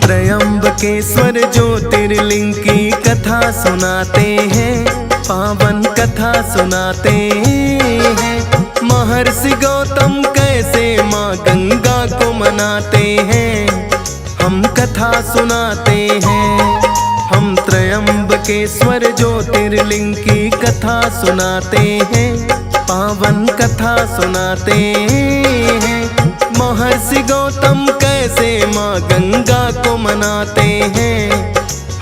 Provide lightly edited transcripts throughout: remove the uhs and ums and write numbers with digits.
त्रयंबकेश्वर ज्योतिर्लिंग की कथा सुनाते हैं, पावन कथा सुनाते हैं। महर्षि गौतम कैसे माँ गंगा को मनाते हैं, हम कथा सुनाते हैं। हम त्रयंबकेश्वर ज्योतिर्लिंग की कथा सुनाते हैं, पावन कथा सुनाते हैं। महर्षि गौतम कैसे माँ गंगा को मनाते हैं,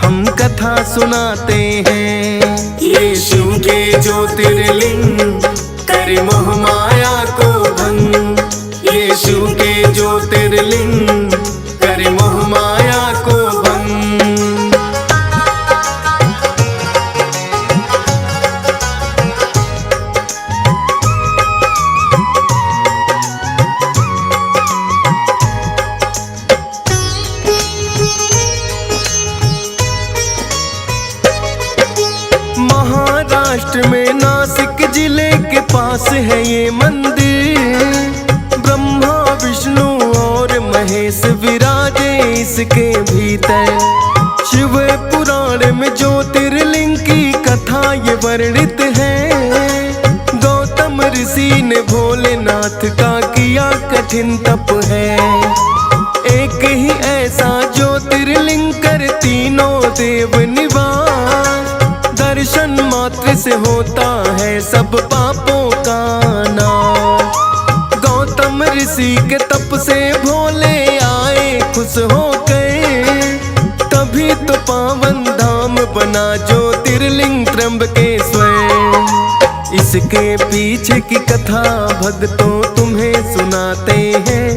हम कथा सुनाते हैं। ये शिव के ज्योतिर्लिंग करे मोह माया को भंग, ये शिव के ज्योतिर्लिंग करे मोह माया को भंग। महाराष्ट्र में नासिक जिले के पास है ये मंदिर। ब्रह्मा विष्णु और महेश विराजे इसके भीतर। शिव पुराण में ज्योतिर्लिंग की कथा ये वर्णित है। गौतम ऋषि ने भोलेनाथ का किया कठिन तप है। एक ही ऐसा ज्योतिर्लिंग कर तीनों देव निवास। दर्शन मात्र से होता है सब पापों का नाश। गौतम ऋषि के तप से भोले आए खुश हो गए, तभी तो पावन धाम बना ज्योतिर्लिंग त्र्यंबकेश्वर। इसके पीछे की कथा भक्तों तुम्हें सुनाते हैं,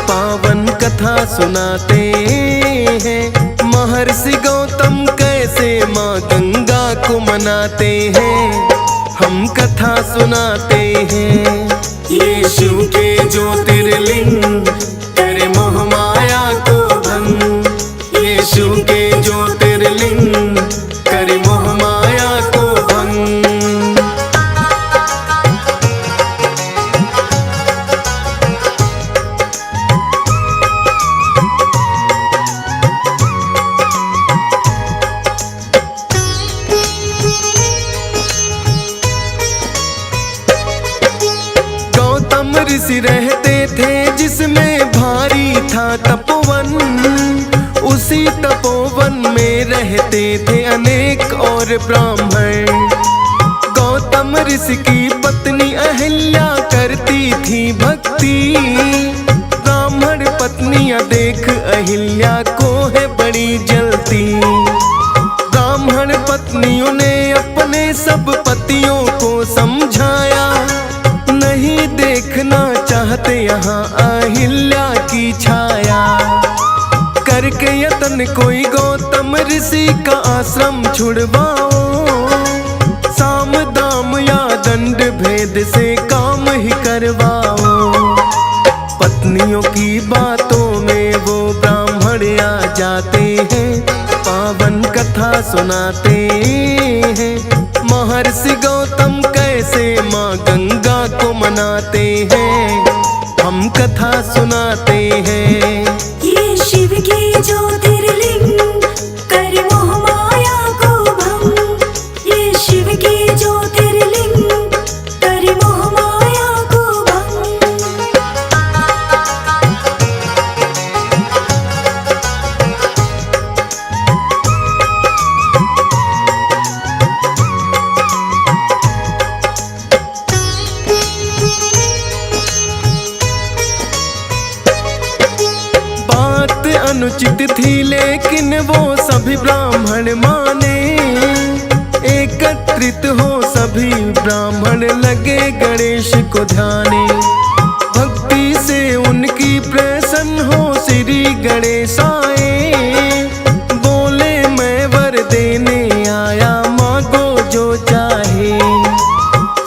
पावन कथा सुनाते हैं। महर्षि गौतम कैसे माँ गंगा को मनाते हैं, हम कथा सुनाते हैं। ये शिव के ज्योतिर्लिंग करे मोह माया को भंग, ये शिव के ज्योतिर्लिंग करे मोह माया को भंग। ऋषि रहते थे जिसमें भारी था तपोवन। उसी तपोवन में रहते थे अनेक और ब्राह्मण। गौतम ऋषि की पत्नी अहिल्या करती थी भक्ति। ब्राह्मण पत्नियां देख अहिल्या को है बड़ी जलती। ब्राह्मण पत्नियों ने अपने सब पतियों को समझाया, नहीं देखना चाहते यहाँ अहिल्या की छाया। करके यत्न कोई गौतम ऋषि का आश्रम छुड़वाओ। साम दाम या दंड भेद से काम ही करवाओ। पत्नियों की बातों में वो ब्राह्मण आ जाते हैं, पावन कथा सुनाते हैं। महर्षि गौतम कैसे माँ गंगा को मनाते हैं, हम कथा सुनाते हैं। ये शिव के ज्योतिर्लिंग करे मोह माया को भंग, ये शिव के ज्योतिर्लिंग करे मोह माया को भंग। अनुचित थी लेकिन वो सभी ब्राह्मण माने। एकत्रित हो सभी ब्राह्मण लगे गणेश को ध्याने। भक्ति से उनकी प्रसन्न हो श्री गणेश आए। बोले मैं वर देने आया, मांगो जो चाहे।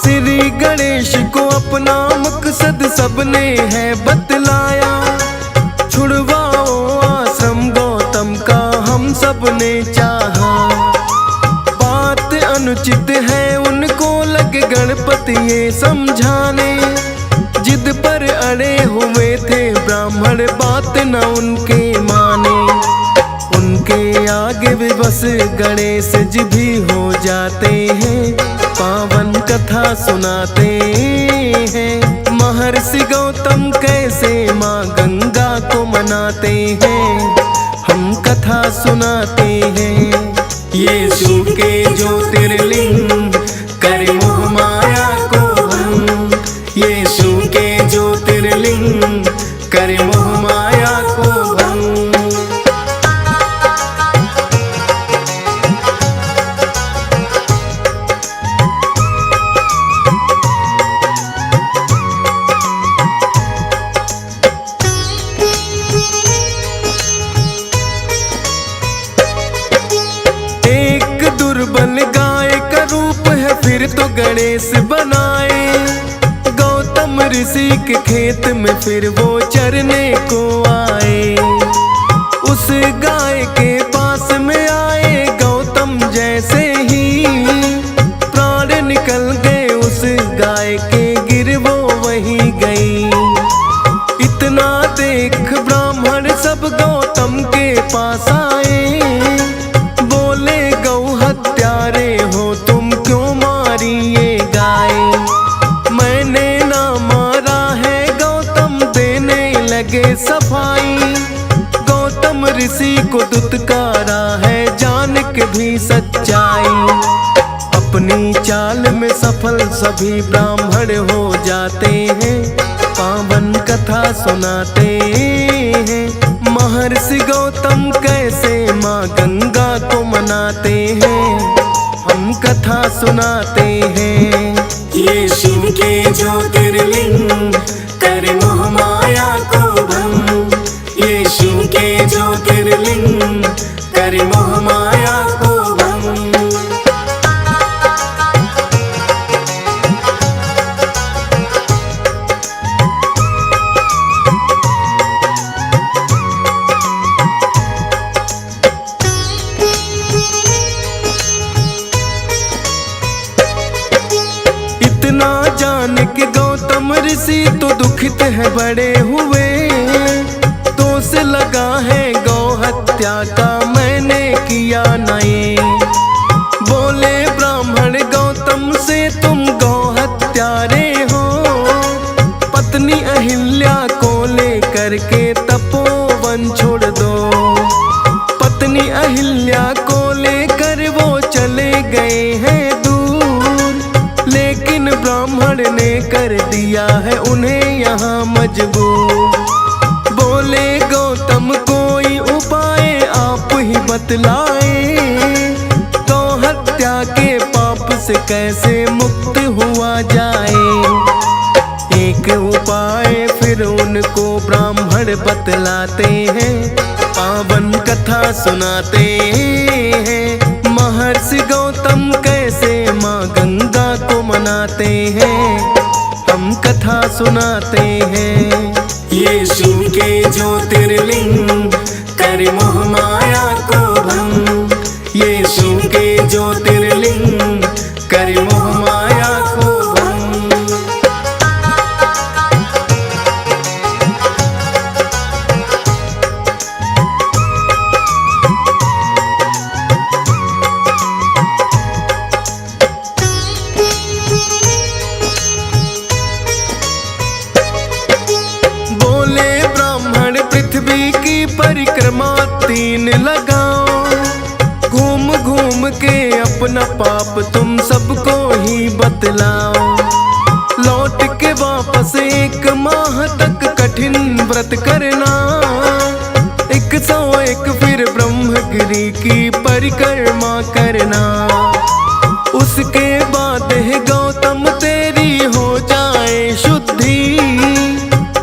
श्री गणेश को अपना मकसद सबने है बतलाया। छुड़वाओ आश्रम गौतम का हम सबने चाहा। बात अनुचित है उनको लगे गणपति ये समझाने। जिद पर अड़े हुए थे ब्राह्मण, बात न उनके माने। गणेश जी भी हो जाते हैं, पावन कथा सुनाते हैं। महर्षि गौतम कैसे माँ गंगा को मनाते हैं, हम कथा सुनाते हैं। ये शिव के ज्योतिर्लिंग कर मोह माया को भंग, ये शिव के ज्योतिर्लिंग कर मोह माया को भंग। दुर्बल गाय का रूप है फिर तो गणेश बनाए, गौतम ऋषि के खेत में फिर वो चरने को आए। उस गाय के पास में आए गौतम जैसे ही प्राण निकल गए उस गाय के, गिर वो वहीं गई। इतना देख ब्राह्मण सब गौतम के पास आए, बोले गौ हत्यारे हो तुम क्यों मारी ये गाय। मैंने ना मारा है गौतम देने लगे सफाई, गौतम ऋषि को दुत्कारा है जान के भी सच्चाई। अपनी चाल में सफल सभी ब्राह्मण हो जाते हैं, पावन कथा सुनाते हैं। महर्षि गौतम कैसे माँ गंगा को मनाते हैं, हम कथा सुनाते हैं। ये शिव के ज्योतिर्लिंग कर मोह माया को भंग, ये शिव के ज्योतिर्लिंग कर मोह माया को भंग। इतना जान के गौतम ऋषि तो दुखित है बड़े हुए, दोष लगा है गौ हत्या का मैंने किया नहीं। बोले ब्राह्मण गौतम से तुम गौ हत्यारे हो, पत्नी अहिल्या को लेकर के तपोवन छोड़ दो। पत्नी अहिल्या को लेकर वो चले गए हैं दूर, लेकिन ब्राह्मण ने कर दिया है उन्हें यहाँ मजबूर। बोले गौतम कोई उपाय आप ही बतलाए, गौ हत्या के पाप से कैसे मुक्त हुआ जाए। एक उपाय फिर उनको ब्राह्मण बतलाते हैं, पावन कथा सुनाते हैं। महर्षि गौतम कैसे माँ गंगा को मनाते हैं, हम कथा सुनाते हैं। ये शिव के ज्योतिर्लिंग कर मोह माया को भंग, ये शिव के ज्योतिर्लिंग कर मोह माया को भंग। बोले ब्राह्मण पृथ्वी की परिक्रमा 3 लगाओ, घूम घूम के अपना पाप तुम सबको ही बतलाओ। लौट के वापस 1 माह तक कठिन व्रत करना, 101 फिर ब्रह्मगिरी की परिक्रमा करना। उसके बाद है गौतम तेरी हो जाए शुद्धि,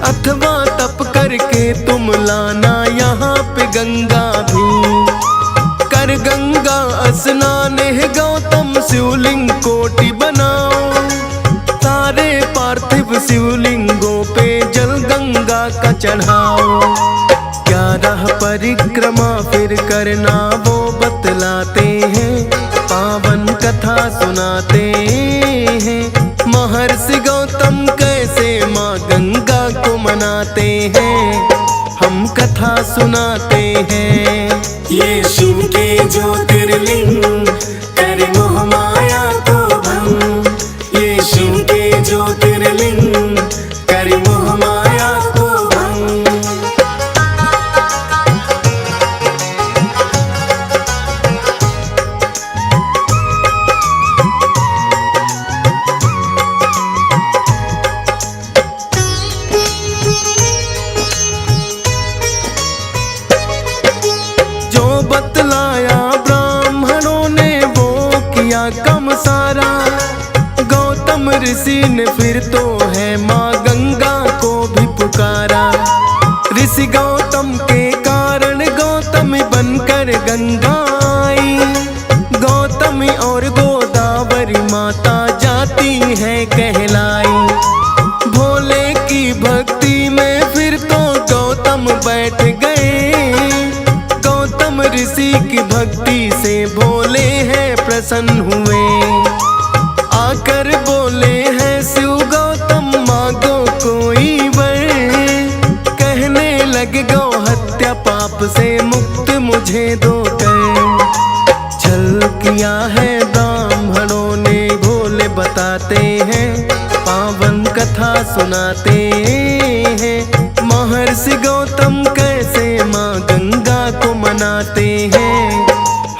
अथवा तप करके तुम लाना यहाँ पे गंगा भी। कर गंगा स्नान है गौतम शिवलिंग कोटि बनाओ, सारे पार्थिव शिवलिंगों पे जल गंगा का चढ़ाओ। 11 परिक्रमा फिर करना वो बतलाते हैं, पावन कथा सुनाते हैं। महर्षि गौतम कैसे माँ गंगा को मनाते हैं, हम कथा सुनाते हैं। ये शिव के ज्योतिर्लिंग ने फिर तो है माँ गंगा को भी पुकारा। ऋषि गौतम के कारण गौतमी बनकर गंगा आई। गौतमी और गोदावरी माता जाती है कहलाई। भोले की भक्ति में फिर तो गौतम बैठ गए। गौतम ऋषि की भक्ति से भोले हैं प्रसन्न हुए। आकर बोले हैं शिव गौतम मांगो कोई वर। कहने लगे गौ हत्या पाप से मुक्त मुझे दो कर। छल किया है ब्राह्मणों ने भोले बताते हैं। पावन कथा सुनाते हैं। महर्षि गौतम कैसे माँ गंगा को मनाते हैं।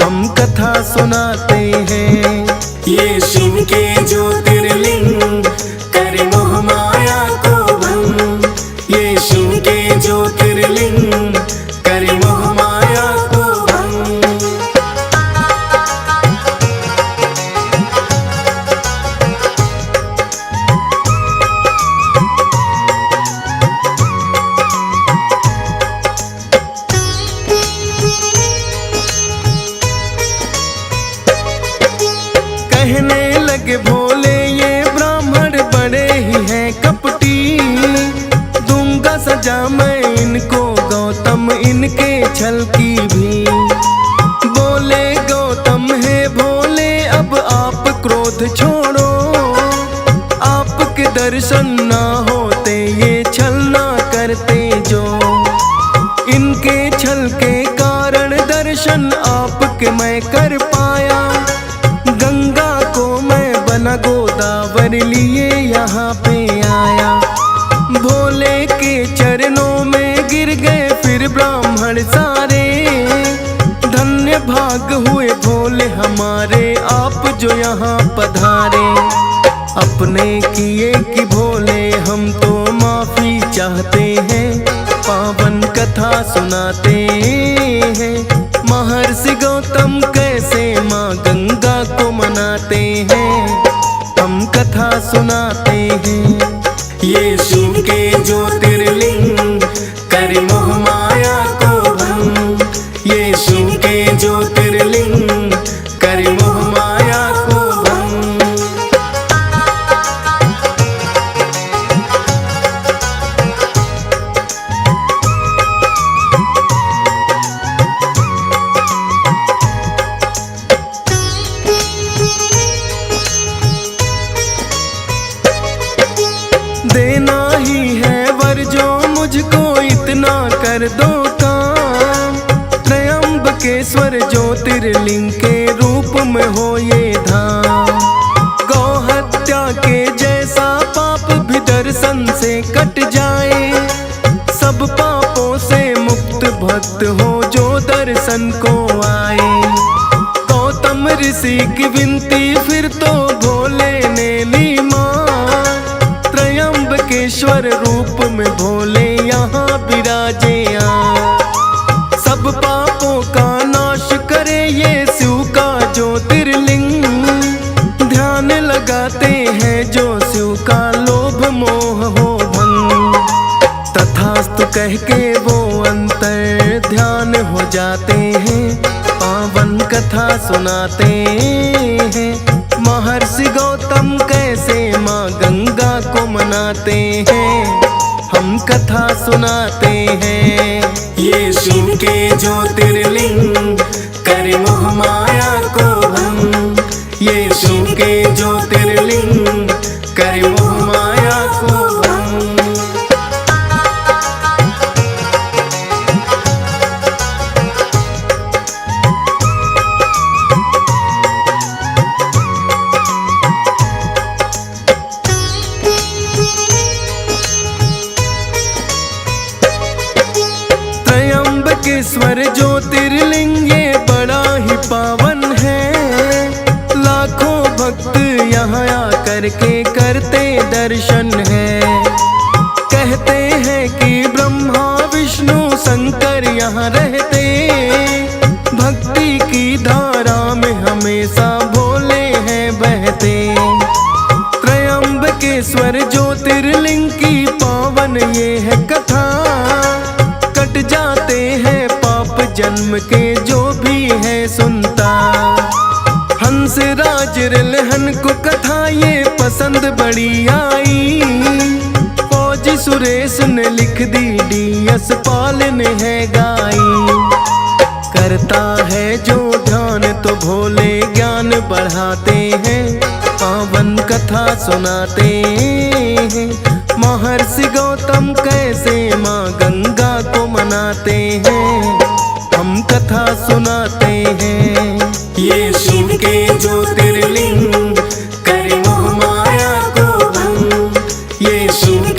हम कथा सुनाते हैं। ये शिव के ज्योतिर्लिंग करे मोह माया को भंग। ये शिव के ज्योतिर्लिंग करे मोह माया को भंग। कहने लगे भोले ये ब्राह्मण बड़े ही हैं कपटी। दूंगा सजा मैं इनको गौतम इनके छल की भी। बोले गौतम है भोले अब आप क्रोध छोड़ो। आपके दर्शन ना होते ये छल ना करते जो। इनके छल के कारण दर्शन आपके मैं कर पाया। गंगा को मैं बना गोदावरी लिए यहाँ पे आया। भोले के चरणों में गिर गए फिर ब्राह्मण सारे। धन्य भाग हुए भोले हमारे आप जो यहाँ पधारे। अपने किए कि भोले हम तो माफी चाहते हैं। पावन कथा सुनाते हैं। महर्षि गौतम कैसे माँ गंगा को मनाते हैं। हम कथा सुनाते हैं। ये शिव के ज्योतिर्लिंग करे मोह माया को भंग। ये शिव के ज्योतिर्लिंग करे मोह माया को भंग। देना ही है वर जो मुझको इतना कर दो काम। त्रयंबकेश्वर ज्योतिर्लिंग के रूप में हो ये धाम। गौ हत्या के जैसा पाप भी दर्शन से कट जाए। सब पापों से मुक्त भक्त हो जो दर्शन को आए। गौतम ऋषि की विनती फिर तो भोले ने ली मान। त्रयंबकेश्वर रूप में भोले यहाँ विराजे आ। सब पापों का नाश करे ये शिव का ज्योतिर्लिंग। ध्यान लगाते हैं जो शिव का लोभ मोह हो भंग। तथास्तु कह के वो अंतर ध्यान हो जाते हैं। पावन कथा सुनाते हैं। महर्षि गौतम कैसे माँ गंगा को मनाते हैं। हम कथा सुनाते हैं। ये शिव के ज्योतिर्लिंग करे मोह माया को भंग। ये शिव के ज्योतिर्लिंग करे मोह माया को भंग। त्रयंबकेश्वर ज्योतिर्लिंग ये बड़ा ही पावन है। लाखों भक्त यहाँ आकर के करते दर्शन है। कहते हैं कि ब्रह्मा विष्णु शंकर यहाँ रहते। भक्ति की धारा में हमेशा भोले हैं बहते। त्रयंबकेश्वर पावन ये है कथा, कट जाते हैं पाप जन्म के जो भी है सुनता। हंस राज रिलहन को कथा ये पसंद बड़ी आई, फौजी सुरेश ने लिख दी, DS पाल ने है गाई। करता है जो ध्यान तो भोले ज्ञान बढ़ाते हैं, पावन कथा सुनाते हैं। महर्षि गौतम कैसे माँ गंगा को मनाते हैं, हम कथा सुनाते हैं। ये शिव के ज्योतिर्लिंग करे मोह माया को भंग, ये शिव